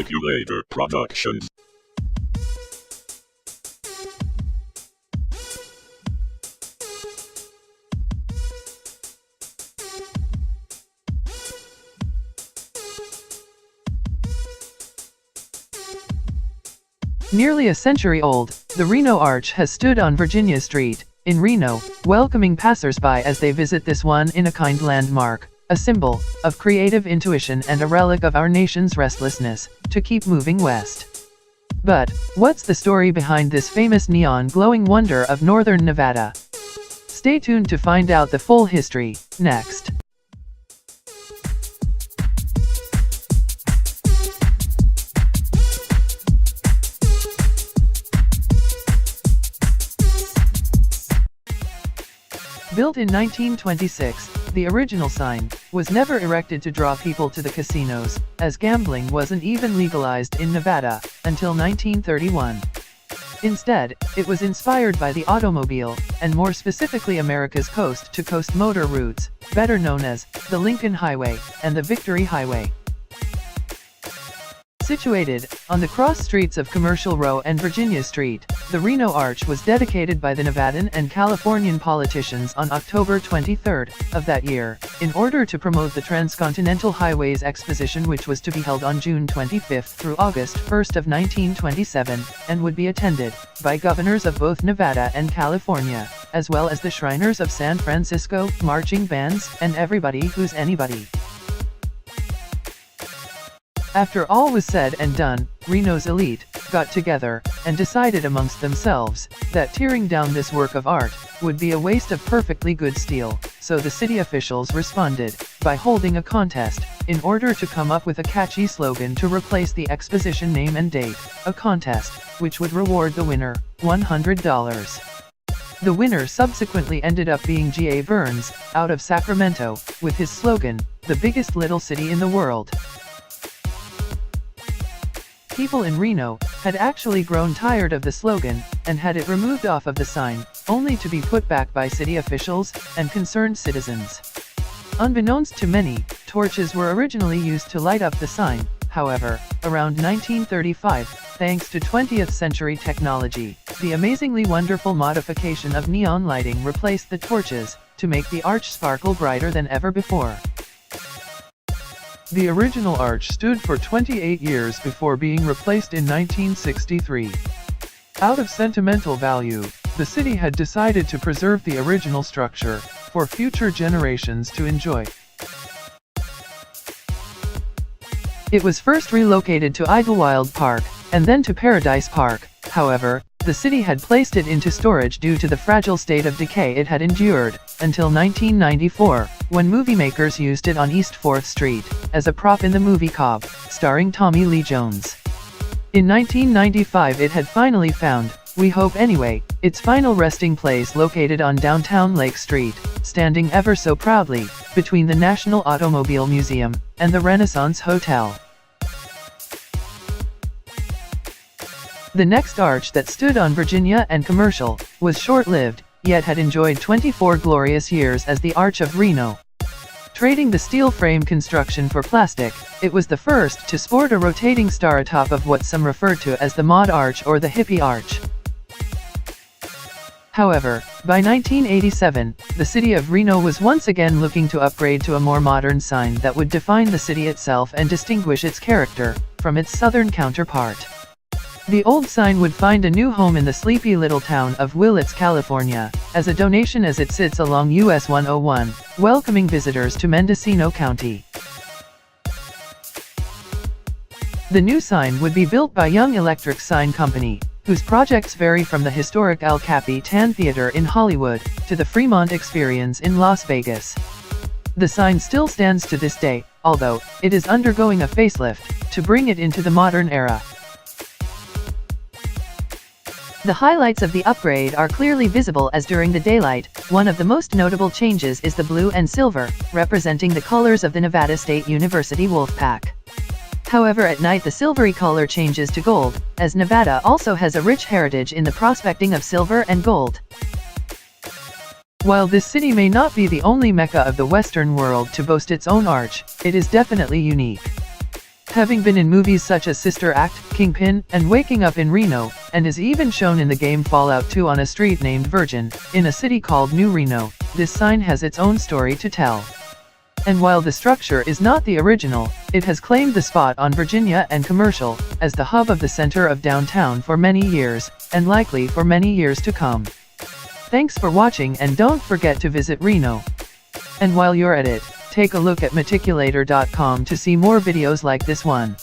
Manipulator Productions. Nearly a century old, the Reno Arch has stood on Virginia Street, in Reno, welcoming passers-by as they visit this one-in-a-kind landmark, a symbol of creative intuition and a relic of our nation's restlessness to keep moving west. But, what's the story behind this famous neon-glowing wonder of northern Nevada? Stay tuned to find out the full history, next. Built in 1926, the original sign was never erected to draw people to the casinos, as gambling wasn't even legalized in Nevada until 1931. Instead, it was inspired by the automobile, and more specifically America's coast-to-coast motor routes, better known as the Lincoln Highway and the Victory Highway. Situated on the cross streets of Commercial Row and Virginia Street, the Reno Arch was dedicated by the Nevadan and Californian politicians on October 23 of that year, in order to promote the Transcontinental Highways Exposition, which was to be held on June 25 through August 1 of 1927, and would be attended by governors of both Nevada and California, as well as the Shriners of San Francisco, marching bands, and everybody who's anybody. After all was said and done, Reno's elite got together and decided amongst themselves that tearing down this work of art would be a waste of perfectly good steel, so the city officials responded by holding a contest in order to come up with a catchy slogan to replace the exposition name and date, a contest which would reward the winner $100. The winner subsequently ended up being G.A. Burns, out of Sacramento, with his slogan, "The biggest little city in the world." People in Reno had actually grown tired of the slogan and had it removed off of the sign, only to be put back by city officials and concerned citizens. Unbeknownst to many, torches were originally used to light up the sign. However, around 1935, thanks to 20th century technology, the amazingly wonderful modification of neon lighting replaced the torches to make the arch sparkle brighter than ever before. The original arch stood for 28 years before being replaced in 1963. Out of sentimental value, the city had decided to preserve the original structure for future generations to enjoy. It was first relocated to Idlewild Park, and then to Paradise Park. However, the city had placed it into storage due to the fragile state of decay it had endured, until 1994, when movie makers used it on East 4th Street, as a prop in the movie Cobb, starring Tommy Lee Jones. In 1995 it had finally found, we hope anyway, its final resting place located on downtown Lake Street, standing ever so proudly, between the National Automobile Museum and the Renaissance Hotel. The next arch that stood on Virginia and Commercial was short-lived, yet had enjoyed 24 glorious years as the Arch of Reno. Trading the steel frame construction for plastic, it was the first to sport a rotating star atop of what some refer to as the Mod Arch or the Hippie Arch. However, by 1987, the city of Reno was once again looking to upgrade to a more modern sign that would define the city itself and distinguish its character from its southern counterpart. The old sign would find a new home in the sleepy little town of Willits, California, as a donation as it sits along US 101, welcoming visitors to Mendocino County. The new sign would be built by Young Electric Sign Company, whose projects vary from the historic El Capitan Theater in Hollywood to the Fremont Experience in Las Vegas. The sign still stands to this day, although it is undergoing a facelift to bring it into the modern era. The highlights of the upgrade are clearly visible as during the daylight. One of the most notable changes is the blue and silver, representing the colors of the Nevada State University Wolfpack. However, at night the silvery color changes to gold, as Nevada also has a rich heritage in the prospecting of silver and gold. While this city may not be the only mecca of the Western world to boast its own arch, it is definitely unique. having been in movies such as Sister Act, Kingpin, and Waking Up in Reno, and is even shown in the game Fallout 2 on a street named Virgin, in a city called New Reno. This sign has its own story to tell. And while the structure is not the original, it has claimed the spot on Virginia and Commercial, as the hub of the center of downtown for many years, and likely for many years to come. Thanks for watching, and don't forget to visit Reno. And while you're at it, take a look at meticulator.com to see more videos like this one.